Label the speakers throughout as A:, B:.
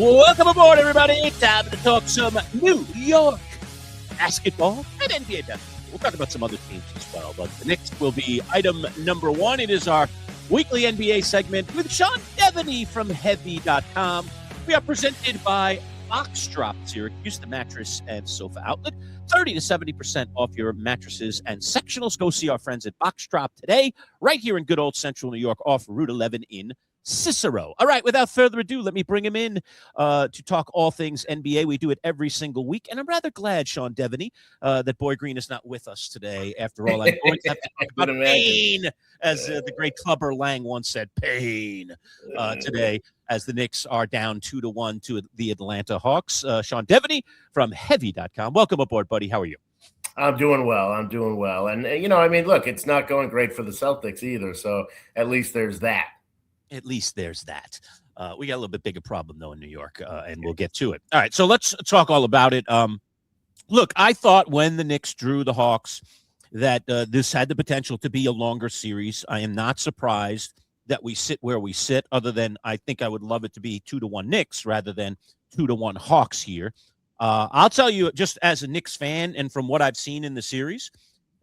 A: Welcome aboard, everybody. Time to talk some New York basketball and NBA basketball. We'll talk about some other teams as well, but the Knicks will be item number one. It is our weekly NBA segment with Sean Deveney from Heavy.com. We are presented by Box Drop Syracuse, the mattress and sofa outlet. 30 to 70% off your mattresses and sectionals. Go see our friends at Box Drop today, right here in good old central New York, off Route 11 in Cicero. All right, without further ado, let me bring him in to talk all things NBA. We do it every single week, and I'm rather glad, Sean Deveney, that Boy Green is not with us today. After all, I'm going to have to talk about pain, as the great Clubber Lang once said, pain today, as the Knicks are down 2-1 to the Atlanta Hawks. Sean Deveney from Heavy.com. Welcome aboard, buddy. How are you?
B: I'm doing well. And, look, it's not going great for the Celtics either, so at least there's that.
A: At least there's that. We got a little bit bigger problem, though, in New York, and we'll get to it. All right, so let's talk all about it. Look, I thought when the Knicks drew the Hawks that this had the potential to be a longer series. I am not surprised that we sit where we sit, other than I think I would love it to be 2-1 Knicks rather than 2-1 Hawks here. I'll tell you, just as a Knicks fan and from what I've seen in the series,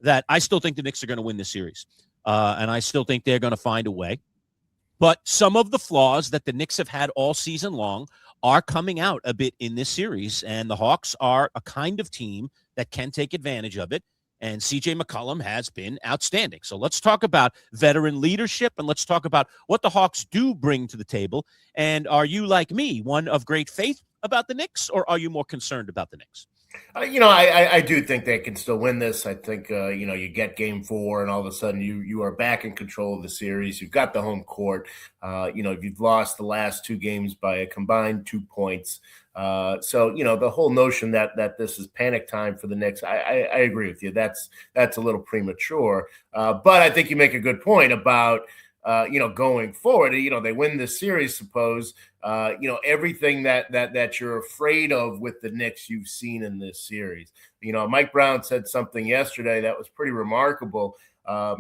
A: that I still think the Knicks are going to win the series, and I still think they're going to find a way. But some of the flaws that the Knicks have had all season long are coming out a bit in this series, and the Hawks are a kind of team that can take advantage of it, and C.J. McCollum has been outstanding. So let's talk about veteran leadership, and let's talk about what the Hawks do bring to the table. And are you, like me, one of great faith about the Knicks, or are you more concerned about the Knicks?
B: I do think they can still win this. I think, you get game 4 and all of a sudden you are back in control of the series. You've got the home court. You've lost the last 2 games by a combined 2 points. So the whole notion that this is panic time for the Knicks, I agree with you. That's a little premature. But I think you make a good point about, going forward. They win this series, suppose, everything that you're afraid of with the Knicks you've seen in this series. Mike Brown said something yesterday that was pretty remarkable.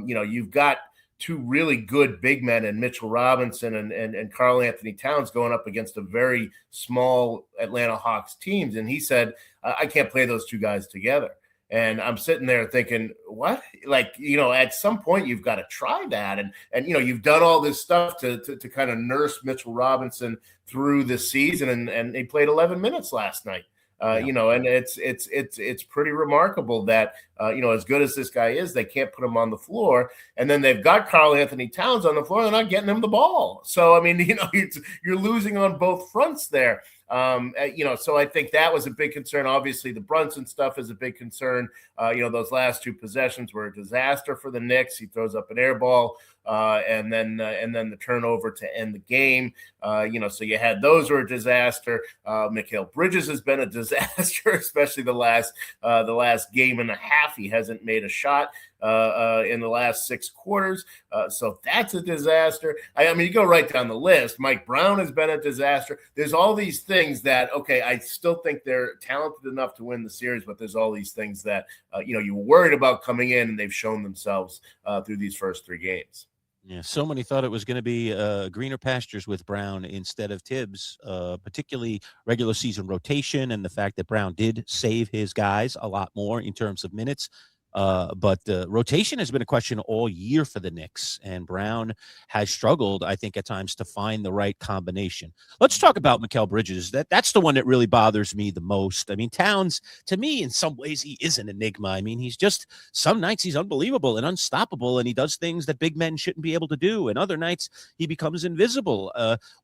B: You've got 2 really good big men in Mitchell Robinson and Karl Anthony Towns going up against a very small Atlanta Hawks teams. And he said, I can't play those 2 guys together. And I'm sitting there thinking, what? At some point you've got to try that. And you've done all this stuff to kind of nurse Mitchell Robinson through the season. And he played 11 minutes last night. And it's pretty remarkable that, as good as this guy is, they can't put him on the floor. And then they've got Karl Anthony Towns on the floor. They're not getting him the ball. So, you're losing on both fronts there. So I think that was a big concern. Obviously, the Brunson stuff is a big concern. Those last 2 possessions were a disaster for the Knicks. He throws up an air ball, and then the turnover to end the game. So you had those were a disaster. Mikal Bridges has been a disaster, especially the last game and a half. He hasn't made a shot in the last 6 quarters. So that's a disaster. You go right down the list. Mike Brown has been a disaster. There's all these things that, okay, I still think they're talented enough to win the series, but there's all these things that, you were worried about coming in, and they've shown themselves through these first 3 games.
A: Yeah, so many thought it was going to be greener pastures with Brown instead of Tibbs, particularly regular season rotation and the fact that Brown did save his guys a lot more in terms of minutes. But rotation has been a question all year for the Knicks, and Brown has struggled, I think, at times to find the right combination. Let's talk about Mikal Bridges. That's the one that really bothers me the most. Towns, to me, in some ways, he is an enigma. He's just, some nights he's unbelievable and unstoppable, and he does things that big men shouldn't be able to do, and other nights he becomes invisible,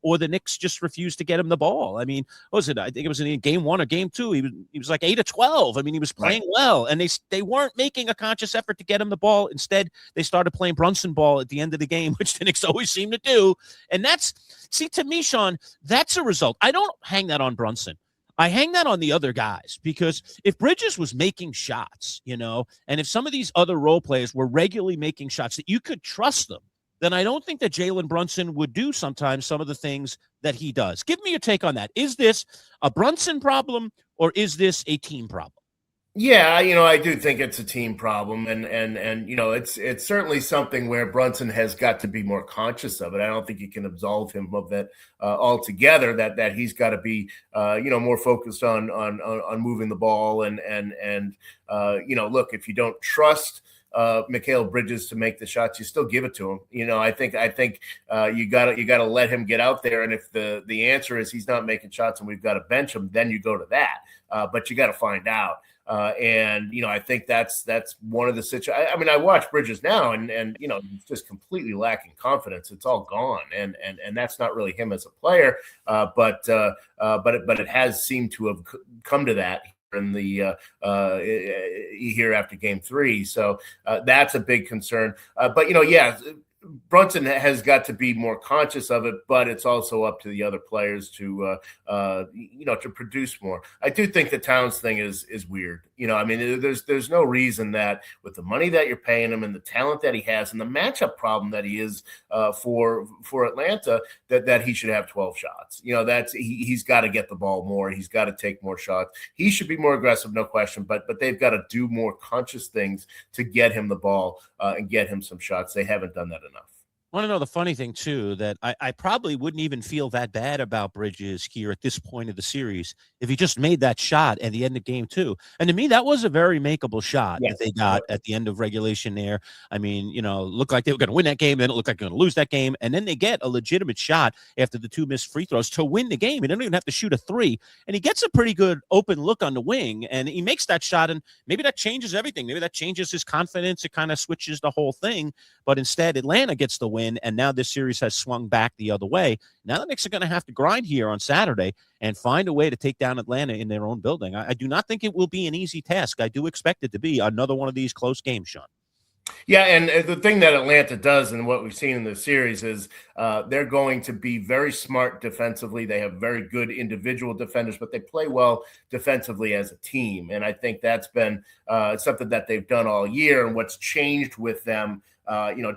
A: or the Knicks just refuse to get him the ball. What was it? I think it was in game 1 or game 2. He was like 8 of 12. He was playing well, and they weren't making a conscious effort to get him the ball. Instead, they started playing Brunson ball at the end of the game, which the Knicks always seem to do. And to me, Sean, that's a result. I don't hang that on Brunson. I hang that on the other guys, because if Bridges was making shots, and if some of these other role players were regularly making shots that you could trust them, then I don't think that Jalen Brunson would do sometimes some of the things that he does. Give me your take on that. Is this a Brunson problem, or is this a team problem?
B: Yeah, I do think it's a team problem, and it's certainly something where Brunson has got to be more conscious of it. I don't think you can absolve him of that altogether. That he's got to be more focused on moving the ball and look, if you don't trust Mikal Bridges to make the shots, you still give it to him. I think you gotta let him get out there, and if the answer is he's not making shots and we've got to bench him, then you go to that. But you got to find out. I think that's one of the situations. I mean, I watch Bridges now, and he's just completely lacking confidence. It's all gone, and that's not really him as a player. But it has seemed to have come to that in the here after Game 3. So that's a big concern. But yeah. Brunson has got to be more conscious of it, but it's also up to the other players to produce more. I do think the Towns thing is weird. I mean, there's no reason that with the money that you're paying him and the talent that he has and the matchup problem that he is for Atlanta, that he should have 12 shots. He's got to get the ball more. He's got to take more shots. He should be more aggressive, no question. But they've got to do more conscious things to get him the ball and get him some shots. They haven't done that enough.
A: Want to know the funny thing, too, that I probably wouldn't even feel that bad about Bridges here at this point of the series if he just made that shot at the end of Game 2. And to me, that was a very makeable shot that they got at the end of regulation there. I mean, looked like they were going to win that game, then it looked like they're going to lose that game. And then they get a legitimate shot after the 2 missed free throws to win the game. He didn't even have to shoot a 3. And he gets a pretty good open look on the wing, and he makes that shot, and maybe that changes everything. Maybe that changes his confidence. It kind of switches the whole thing. But instead, Atlanta gets the win, and now this series has swung back the other way. Now the Knicks are going to have to grind here on Saturday and find a way to take down Atlanta in their own building. I do not think it will be an easy task. I do expect it to be another one of these close games, Sean.
B: Yeah, and the thing that Atlanta does and what we've seen in the series is they're going to be very smart defensively. They have very good individual defenders, but they play well defensively as a team. And I think that's been something that they've done all year. And what's changed with them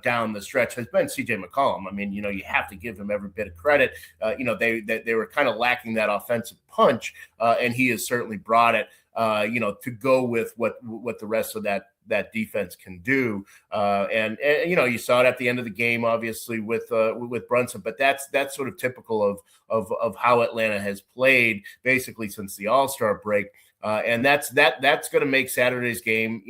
B: down the stretch has been CJ McCollum. I mean, you have to give him every bit of credit. They were kind of lacking that offensive punch, and he has certainly brought it. To go with what the rest of that defense can do, and you saw it at the end of the game, obviously with Brunson, but that's sort of typical of how Atlanta has played basically since the All-Star break, and that's going to make Saturday's game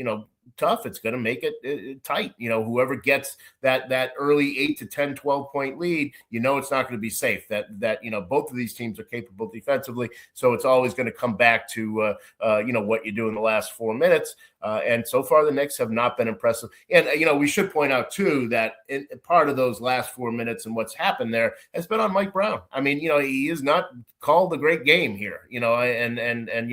B: tough. It's going to make it tight. Whoever gets that early 8 to 10, 12 point lead, it's not going to be safe. That both of these teams are capable defensively. So it's always going to come back to, what you do in the last 4 minutes. And so far, the Knicks have not been impressive. And, we should point out, too, that part of those last 4 minutes and what's happened there has been on Mike Brown. I mean, he is not called a great game here, and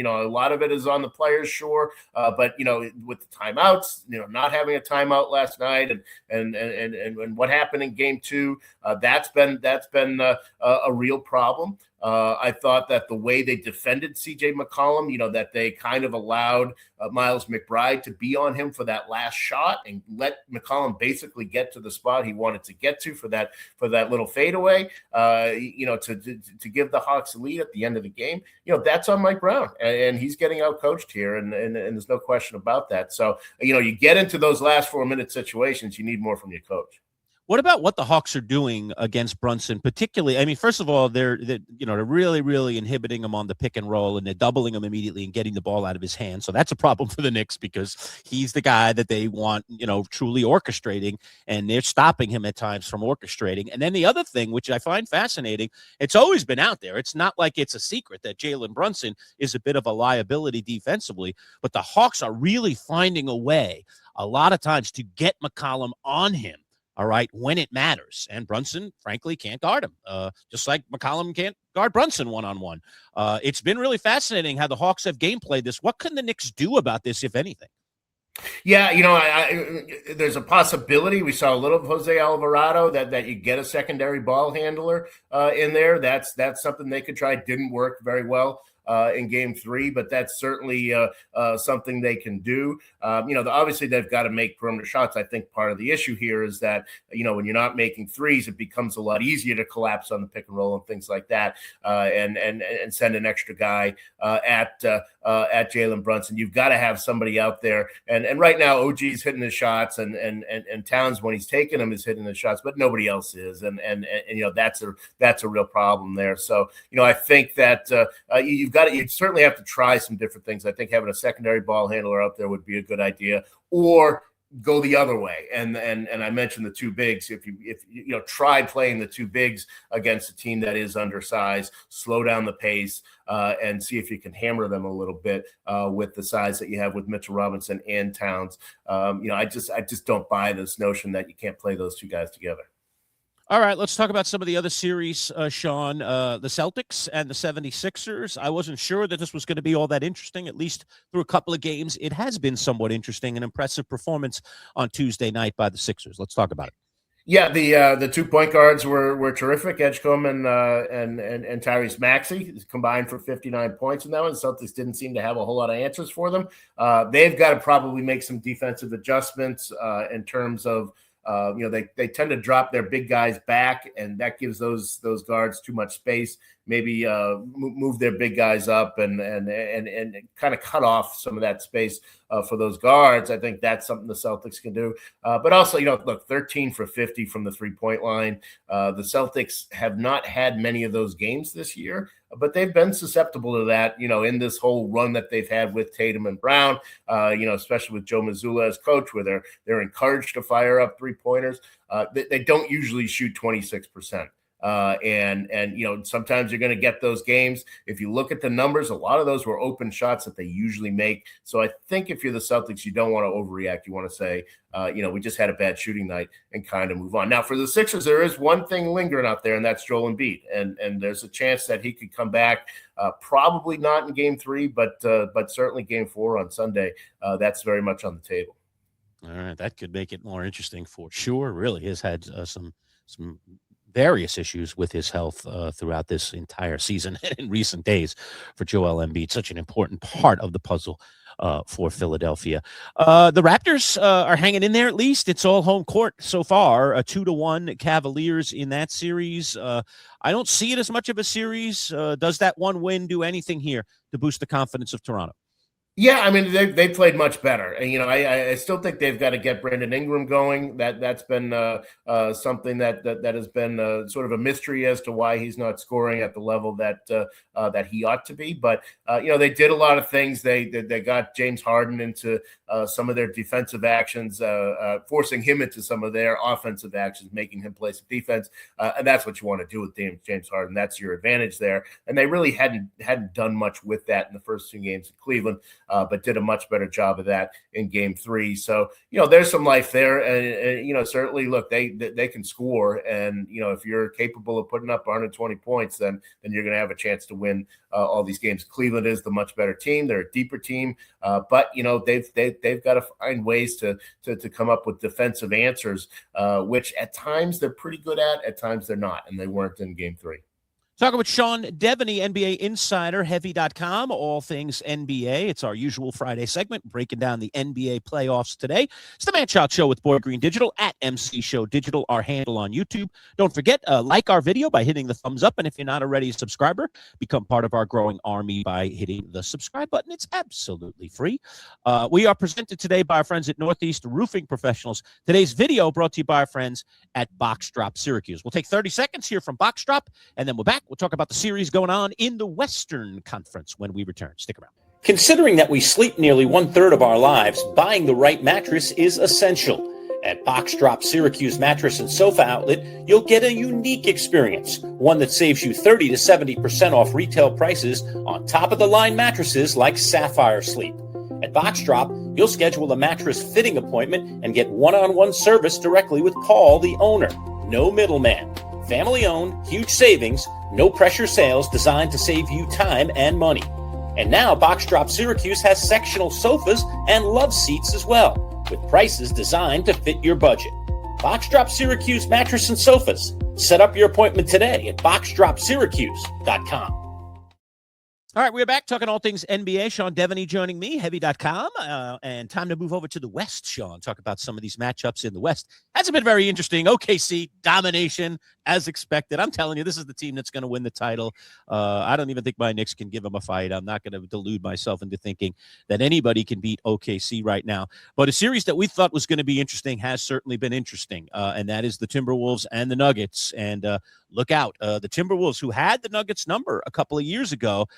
B: a lot of it is on the players, sure. But, with the timeouts, not having a timeout last night and what happened in Game 2, that's been a real problem. I thought that the way they defended CJ McCollum, that they kind of allowed Miles McBride to be on him for that last shot and let McCollum basically get to the spot he wanted to get to for that little fadeaway, to give the Hawks a lead at the end of the game. That's on Mike Brown, and he's getting out coached here, and there's no question about that. So, you get into those last 4 minute situations, you need more from your coach.
A: What about what the Hawks are doing against Brunson, particularly? I mean, first of all, they're really, really inhibiting him on the pick and roll, and they're doubling him immediately and getting the ball out of his hand. So that's a problem for the Knicks because he's the guy that they want, truly orchestrating, and they're stopping him at times from orchestrating. And then the other thing, which I find fascinating, it's always been out there. It's not like it's a secret that Jalen Brunson is a bit of a liability defensively, but the Hawks are really finding a way a lot of times to get McCollum on him. All right, when it matters. And Brunson, frankly, can't guard him, just like McCollum can't guard Brunson one-on-one. It's been really fascinating how the Hawks have game played this. What can the Knicks do about this, if anything?
B: Yeah, there's a possibility. We saw a little of Jose Alvarado that you get a secondary ball handler in there. That's something they could try. Didn't work very well in Game 3, but that's certainly something they can do. Obviously they've got to make perimeter shots. I think part of the issue here is that, when you're not making threes, it becomes a lot easier to collapse on the pick and roll and things like that, and send an extra guy at Jalen Brunson. You've got to have somebody out there. And right now, OG's hitting his shots, and Towns, when he's taking them, is hitting his shots, but nobody else is. And that's a real problem there. So, I think that you certainly have to try some different things. I think having a secondary ball handler out there would be a good idea, or go the other way. And I mentioned the two bigs. If you try playing the two bigs against a team that is undersized, slow down the pace, and see if you can hammer them a little bit with the size that you have with Mitchell Robinson and Towns. I just don't buy this notion that you can't play those two guys together.
A: All right, let's talk about some of the other series, Sean. The Celtics and the 76ers. I wasn't sure that this was going to be all that interesting, at least through a couple of games. It has been somewhat interesting, an impressive performance on Tuesday night by the Sixers. Let's talk about it.
B: Yeah, the 2 point guards were terrific. Edgecombe and Tyrese Maxey combined for 59 points in that one. The Celtics didn't seem to have a whole lot of answers for them. They've got to probably make some defensive adjustments in terms of they tend to drop their big guys back, and that gives those guards too much space. Maybe move their big guys up and kind of cut off some of that space for those guards. I think that's something the Celtics can do. But also, look, 13 for 50 from the 3-point line. The Celtics have not had many of those games this year, but they've been susceptible to that, in this whole run that they've had with Tatum and Brown, especially with Joe Mazzulla as coach, where they're encouraged to fire up 3-pointers. They don't usually shoot 26%. And sometimes you're going to get those games. If you look at the numbers, a lot of those were open shots that they usually make. So I think if you're the Celtics, you don't want to overreact. You want to say, we just had a bad shooting night and kind of move on. Now for the Sixers, there is one thing lingering out there, and that's Joel Embiid. And there's a chance that he could come back, probably not in Game 3, but certainly Game 4 on Sunday. That's very much on the table.
A: All right. That could make it more interesting for sure. Really has had some various issues with his health throughout this entire season and in recent days for Joel Embiid, such an important part of the puzzle for Philadelphia. The Raptors are hanging in there at least. It's all home court so far, a 2-1 Cavaliers in that series. I don't see it as much of a series. Does that one win do anything here to boost the confidence of Toronto?
B: Yeah, I mean, they played much better. And, I still think they've got to get Brandon Ingram going. That's been something that has been sort of a mystery as to why he's not scoring at the level that he ought to be. But, they did a lot of things. They got James Harden into some of their defensive actions, forcing him into some of their offensive actions, making him play some defense. And that's what you want to do with James Harden. That's your advantage there. And they really hadn't done much with that in the first 2 games in Cleveland. But did a much better job of that in Game 3. So, there's some life there. And certainly, look, they can score. And, if you're capable of putting up 120 points, then you're going to have a chance to win all these games. Cleveland is the much better team. They're a deeper team. But, they've got to find ways to come up with defensive answers, which at times they're pretty good at times they're not. And they weren't in Game 3.
A: Talking with Sean Deveney, NBA insider, heavy.com, all things NBA. It's our usual Friday segment, breaking down the NBA playoffs today. It's the Man Child Show with Boyd Green Digital at MC Show Digital, our handle on YouTube. Don't forget, like our video by hitting the thumbs up. And if you're not already a subscriber, become part of our growing army by hitting the subscribe button. It's absolutely free. We are presented today by our friends at Northeast Roofing Professionals. Today's video brought to you by our friends at Box Drop Syracuse. We'll take 30 seconds here from Box Drop, and then we're back. We'll talk about the series going on in the Western Conference when we return. Stick around.
C: Considering that we sleep nearly 1/3 of our lives, buying the right mattress is essential. At Box Drop Syracuse Mattress and Sofa Outlet, you'll get a unique experience, one that saves you 30 to 70% off retail prices on top-of-the-line mattresses like Sapphire Sleep. At Box Drop, you'll schedule a mattress fitting appointment and get one-on-one service directly with Paul, the owner. No middleman. Family-owned, huge savings, no-pressure sales designed to save you time and money. And now Box Drop Syracuse has sectional sofas and love seats as well, with prices designed to fit your budget. Box Drop Syracuse Mattress and Sofas. Set up your appointment today at boxdropsyracuse.com.
A: All right, we're back talking all things NBA. Sean Deveney joining me, heavy.com. And time to move over to the West, Sean. Talk about some of these matchups in the West. Hasn't been very interesting. OKC, domination, as expected. I'm telling you, this is the team that's going to win the title. I don't even think my Knicks can give them a fight. I'm not going to delude myself into thinking that anybody can beat OKC right now. But a series that we thought was going to be interesting has certainly been interesting, and that is the Timberwolves and the Nuggets. And look out. The Timberwolves, who had the Nuggets number a couple of years ago,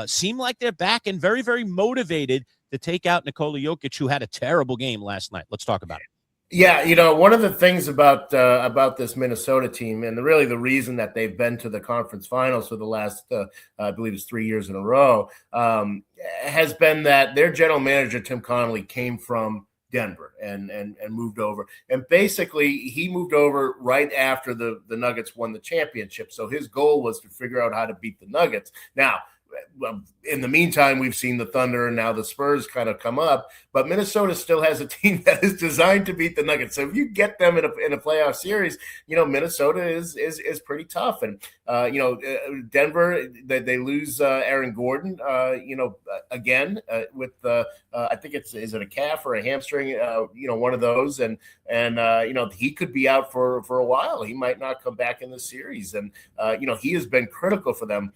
A: seem like they're back and very, very motivated to take out Nikola Jokic, who had a terrible game last night. Let's talk about it.
B: Yeah, one of the things about this Minnesota team, and really the reason that they've been to the conference finals for the last, I believe it's 3 years in a row, has been that their general manager, Tim Connolly, came from Denver and moved over. And basically, he moved over right after the Nuggets won the championship. So his goal was to figure out how to beat the Nuggets. Now, in the meantime, we've seen the Thunder and now the Spurs kind of come up, but Minnesota still has a team that is designed to beat the Nuggets. So if you get them in a playoff series, Minnesota is pretty tough. And Denver, they lose Aaron Gordon, again with I think is it a calf or a hamstring, one of those, and he could be out for a while. He might not come back in the series, and he has been critical for them.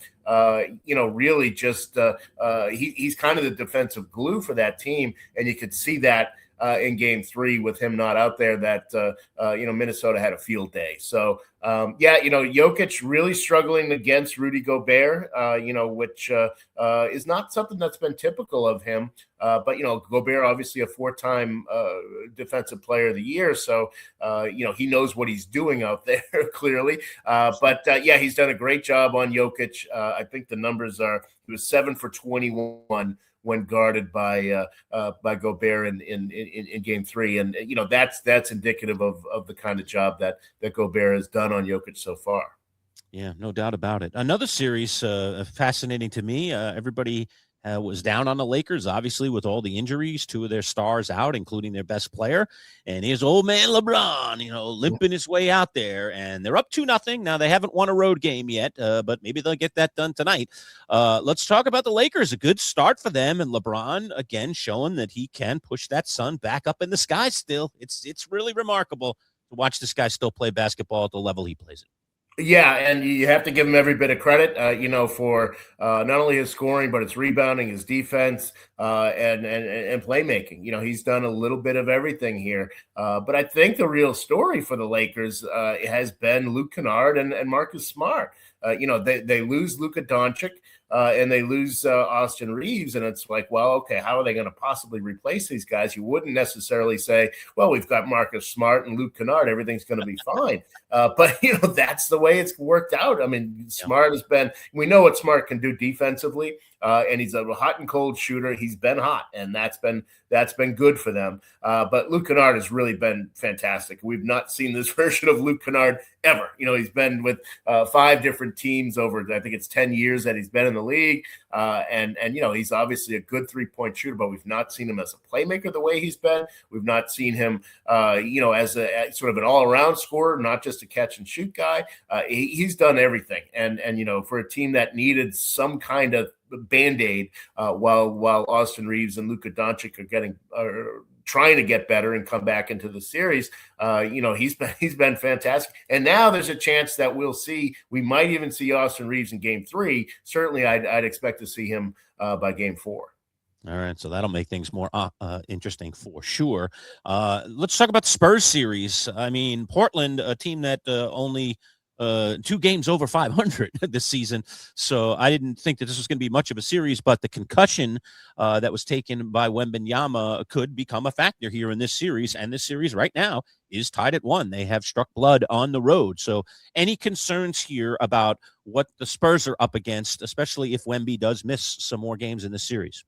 B: Really just he's kind of the defensive glue for that team, and you could see that in Game 3 with him not out there that Minnesota had a field day. So Jokic really struggling against Rudy Gobert, which is not something that's been typical of him. But Gobert, obviously a 4-time defensive player of the year, so he knows what he's doing out there clearly. But he's done a great job on Jokic. I think the numbers are he was 7 for 21 when guarded by Gobert in Game 3, and that's indicative of the kind of job that Gobert has done on Jokic so far.
A: Yeah, no doubt about it. Another series fascinating to me. Everybody was down on the Lakers, obviously, with all the injuries, 2 of their stars out, including their best player. And here's old man LeBron, limping his way out there. And they're up 2-0. Now, they haven't won a road game yet, but maybe they'll get that done tonight. Let's talk about the Lakers. A good start for them. And LeBron, again, showing that he can push that sun back up in the sky still. It's really remarkable to watch this guy still play basketball at the level he plays it.
B: Yeah, and you have to give him every bit of credit, for not only his scoring, but his rebounding, his defense, and playmaking. He's done a little bit of everything here. But I think the real story for the Lakers has been Luke Kennard and Marcus Smart. They lose Luka Doncic. And they lose Austin Reeves, and it's like, well, okay, how are they going to possibly replace these guys? You wouldn't necessarily say, well, we've got Marcus Smart and Luke Kennard, everything's going to be fine. But that's the way it's worked out. I mean, Smart has been, we know what Smart can do defensively, and he's a hot and cold shooter. He's been hot, and that's been good for them. But Luke Kennard has really been fantastic. We've not seen this version of Luke Kennard ever. He's been with 5 different teams over, I think it's 10 years that he's been in the league. And he's obviously a good 3-point shooter, but we've not seen him as a playmaker the way he's been. We've not seen him, as a sort of an all-around scorer, not just a catch and shoot guy. He's done everything. And for a team that needed some kind of Band-Aid while Austin Reeves and Luka Doncic are trying to get better and come back into the series. He's been fantastic. And now there's a chance that we might even see Austin Reeves in Game 3. Certainly I'd expect to see him by Game 4.
A: All right, so that'll make things more interesting for sure. Let's talk about the Spurs series. I mean, Portland, a team that only 2 games over 500 this season. So I didn't think that this was going to be much of a series, but the concussion that was taken by Wembanyama could become a factor here in this series. And this series right now is tied at 1. They have struck blood on the road. So any concerns here about what the Spurs are up against, especially if Wemby does miss some more games in this series?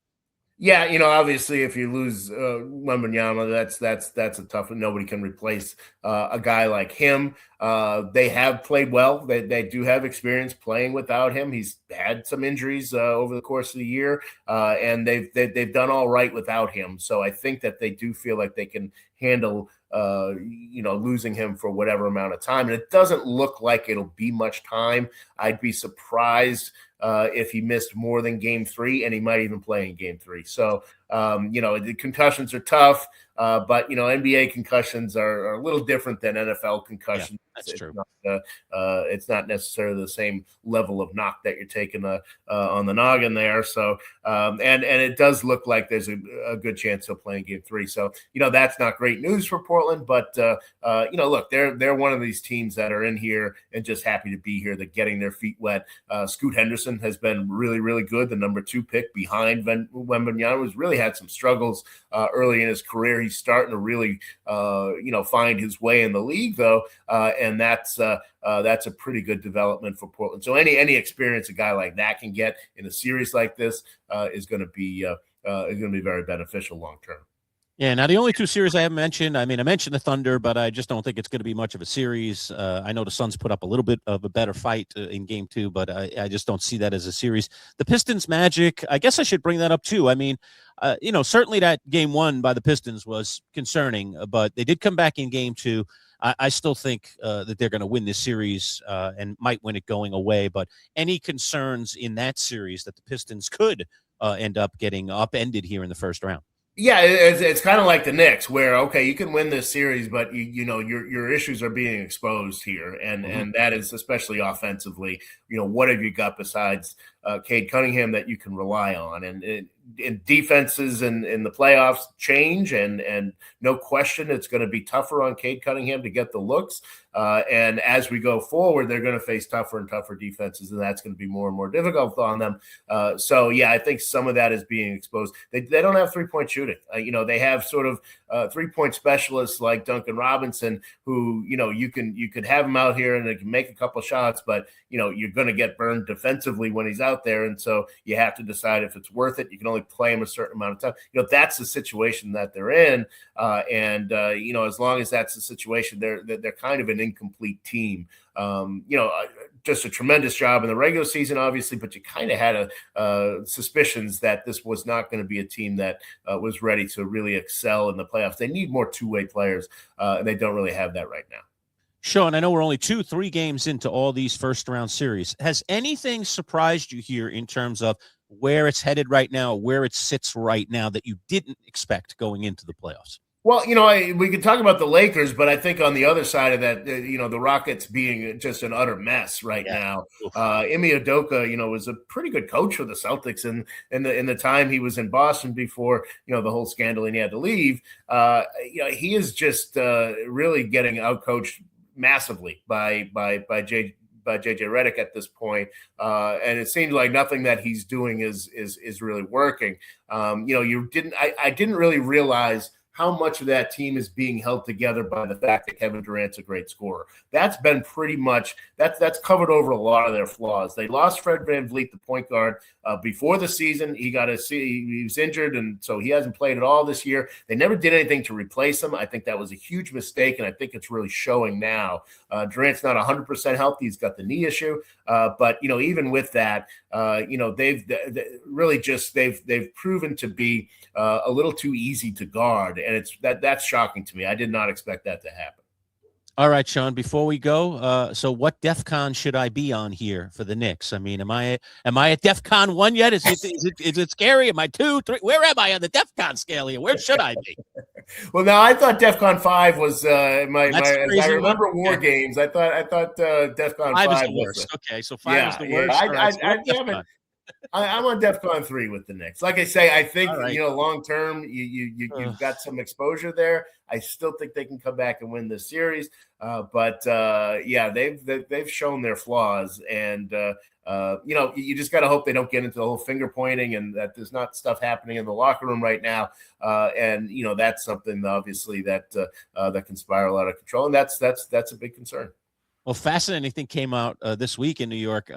B: Yeah, obviously, if you lose Wembanyama, that's a tough one. Nobody can replace a guy like him. They have played well. They do have experience playing without him. He's had some injuries over the course of the year, and they've done all right without him. So I think that they do feel like they can handle losing him for whatever amount of time. And it doesn't look like it'll be much time. I'd be surprised if he missed more than game 3, and he might even play in game 3. So, the concussions are tough, but, NBA concussions are a little different than NFL concussions.
A: Yeah, that's true.
B: It's not necessarily the same level of knock that you're taking on the noggin there. So, and it does look like there's a good chance he'll play in game 3. So, that's not great news for Portland, but, look, they're one of these teams that are in here and just happy to be here. They're getting their feet wet. Scoot Henderson has been really, really good. The number 2 pick behind Wembanyama, who's really had some struggles early in his career. He's starting to really, find his way in the league, though, and that's a pretty good development for Portland. So any experience a guy like that can get in a series like this is going to be very beneficial long term.
A: Yeah, now the only 2 series I haven't mentioned, I mentioned the Thunder, but I just don't think it's going to be much of a series. I know the Suns put up a little bit of a better fight in game 2, but I just don't see that as a series. The Pistons Magic, I guess I should bring that up too. Certainly that game 1 by the Pistons was concerning, but they did come back in game 2. I still think that they're going to win this series and might win it going away, but any concerns in that series that the Pistons could end up getting upended here in the first round?
B: Yeah, it's kind of like the Knicks, where okay, you can win this series, but your issues are being exposed here, and that is especially offensively. What have you got besides Cade Cunningham that you can rely on? And defenses in the playoffs change, and no question it's going to be tougher on Cade Cunningham to get the looks. And as we go forward, they're going to face tougher and tougher defenses, and that's going to be more and more difficult on them. So, yeah, I think some of that is being exposed. They don't have three-point shooting. They have sort of three-point specialists like Duncan Robinson, who, you could have him out here and they can make a couple shots, but, you're going to get burned defensively when he's out there. And so you have to decide if it's worth it. You can only play him a certain amount of time. That's the situation that they're in. As long as that's the situation, they're kind of an incomplete team. Just a tremendous job in the regular season, obviously, but you kind of had suspicions that this was not going to be a team that was ready to really excel in the playoffs. They need more two-way players, and they don't really have that right now.
A: Sean, I know we're only 2-3 games into all these first-round series. Has anything surprised you here in terms of where it's headed right now, where it sits right now that you didn't expect going into the playoffs?
B: Well, we could talk about the Lakers, but I think on the other side of that, the Rockets being just an utter mess right now. Ime Udoka, was a pretty good coach for the Celtics in the time he was in Boston before, the whole scandal and he had to leave. He is just really getting outcoached massively by JJ Redick at this point. And it seems like nothing that he's doing is really working. I didn't really realize how much of that team is being held together by the fact that Kevin Durant's a great scorer. That's been pretty much that's covered over a lot of their flaws. They lost Fred VanVleet, the point guard, before the season. He was injured, and so he hasn't played at all this year. They never did anything to replace him. I think that was a huge mistake, and I think it's really showing now. Durant's not 100% healthy. He's got the knee issue, but even with that, they've proven to be a little too easy to guard, and that's shocking to me. I did not expect that to happen.
A: All right, Sean, before we go, so what DEFCON should I be on here for the Knicks? Am I at DEFCON 1 yet? Is it scary? Am I 2, 3? Where am I on the DEFCON scale here? Where should I be?
B: Well, now I thought DEFCON 5 was as I remember War Games. I thought DEFCON 5
A: is the worst. Okay, so 5 is the worst.
B: I'm on DEFCON 3 with the Knicks. Like I say, I think long term you've got some exposure there. I still think they can come back and win this series, but they've shown their flaws, and you just got to hope they don't get into the whole finger pointing and that there's not stuff happening in the locker room right now. And that's something obviously that can spiral out of control, and that's a big concern.
A: Well, fascinating thing came out this week in New York.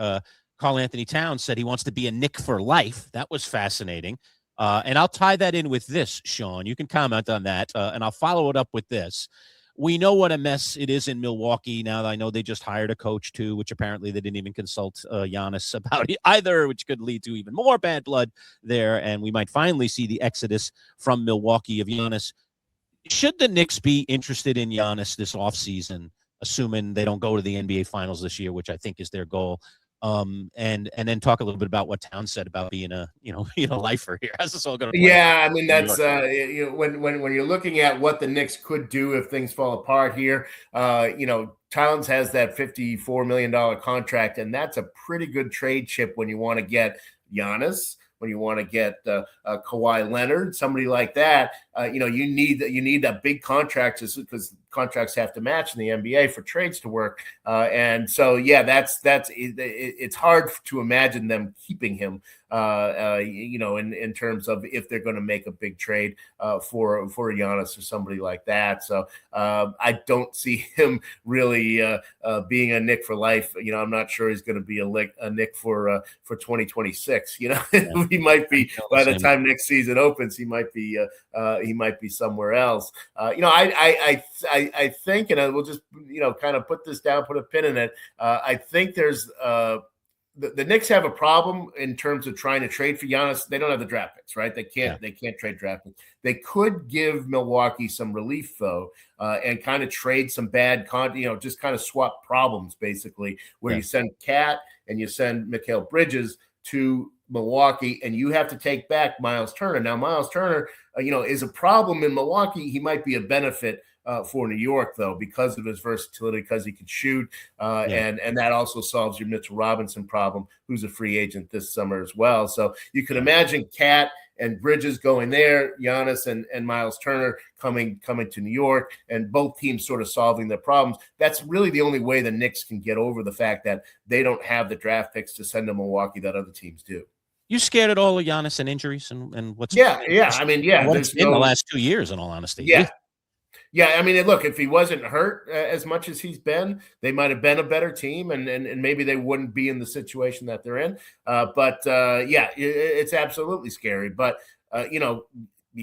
A: Karl Anthony Towns said he wants to be a Knick for life. That was fascinating. And I'll tie that in with this, Sean. You can comment on that, and I'll follow it up with this. We know what a mess it is in Milwaukee now. I know they just hired a coach, too, which apparently they didn't even consult Giannis about either, which could lead to even more bad blood there, and we might finally see the exodus from Milwaukee of Giannis. Should the Knicks be interested in Giannis this offseason, assuming they don't go to the NBA Finals this year, which I think is their goal? and then talk a little bit about what Town said about being a lifer here. How's this all going to play?
B: Yeah, I mean that's when you're looking at what the Knicks could do if things fall apart here. Towns has that $54 million contract, and that's a pretty good trade chip when you want to get Giannis, when you want to get Kawhi Leonard, somebody like that. You need a big contract because contracts have to match in the NBA for trades to work. And so, it's hard to imagine them keeping him. In terms of if they're going to make a big trade for Giannis or somebody like that. So I don't see him really being a Knick for life. I'm not sure he's going to be a Knick for 2026. He might be by the time next season opens. He might be somewhere else. I think, and I will just kind of put this down, put a pin in it. I think there's. The Knicks have a problem in terms of trying to trade for Giannis. They don't have the draft picks, right? They can't trade draft picks. They could give Milwaukee some relief though, and kind of trade some bad just kind of swap problems basically, where you send Cat and you send Mikal Bridges to Milwaukee, and you have to take back Miles Turner. Now, Miles Turner, is a problem in Milwaukee. He might be a benefit for New York, though, because of his versatility, because he can shoot, and that also solves your Mitchell Robinson problem, who's a free agent this summer as well. So you could imagine Cat and Bridges going there, Giannis and Miles Turner coming to New York, and both teams sort of solving their problems. That's really the only way the Knicks can get over the fact that they don't have the draft picks to send to Milwaukee that other teams do.
A: You scared at all of Giannis and injuries and what's
B: there's
A: in the last 2 years, in all honesty.
B: Yeah, I mean, look, if he wasn't hurt as much as he's been, they might have been a better team, and maybe they wouldn't be in the situation that they're in. It's absolutely scary. But you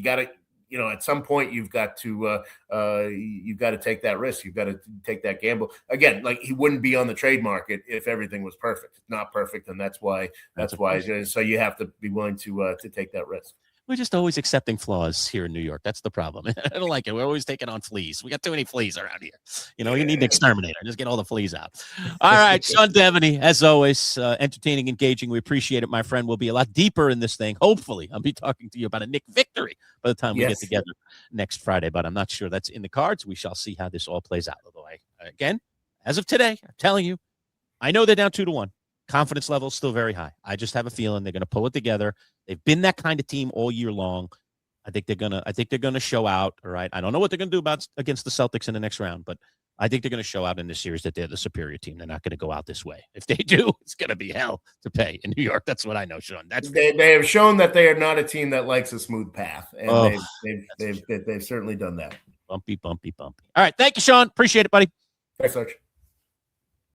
B: got to, at some point you've got to take that risk. You've got to take that gamble. Again, like he wouldn't be on the trade market if everything was perfect. It's not perfect, and that's why. So you have to be willing to take that risk.
A: We're just always accepting flaws here in New York. That's the problem. I don't like it. We're always taking on fleas. We got too many fleas around here. You need an exterminator. Just get all the fleas out. All right, Sean Deveney, as always, entertaining, engaging. We appreciate it, my friend. We'll be a lot deeper in this thing. Hopefully, I'll be talking to you about a Knick victory by the time we get together next Friday, but I'm not sure that's in the cards. We shall see how this all plays out. Although, again, as of today, I'm telling you, I know they're down 2-1. Confidence level is still very high. I just have a feeling they're going to pull it together. They've been that kind of team all year long. I think they're gonna show out. All right. I don't know what they're going to do against the Celtics in the next round, but I think they're going to show out in this series that they're the superior team. They're not going to go out this way. If they do, it's going to be hell to pay in New York. That's what I know, Sean.
B: They have shown that they are not a team that likes a smooth path, and they've certainly done that.
A: Bumpy. All right. Thank you, Sean. Appreciate it, buddy.
B: Thanks, Arch.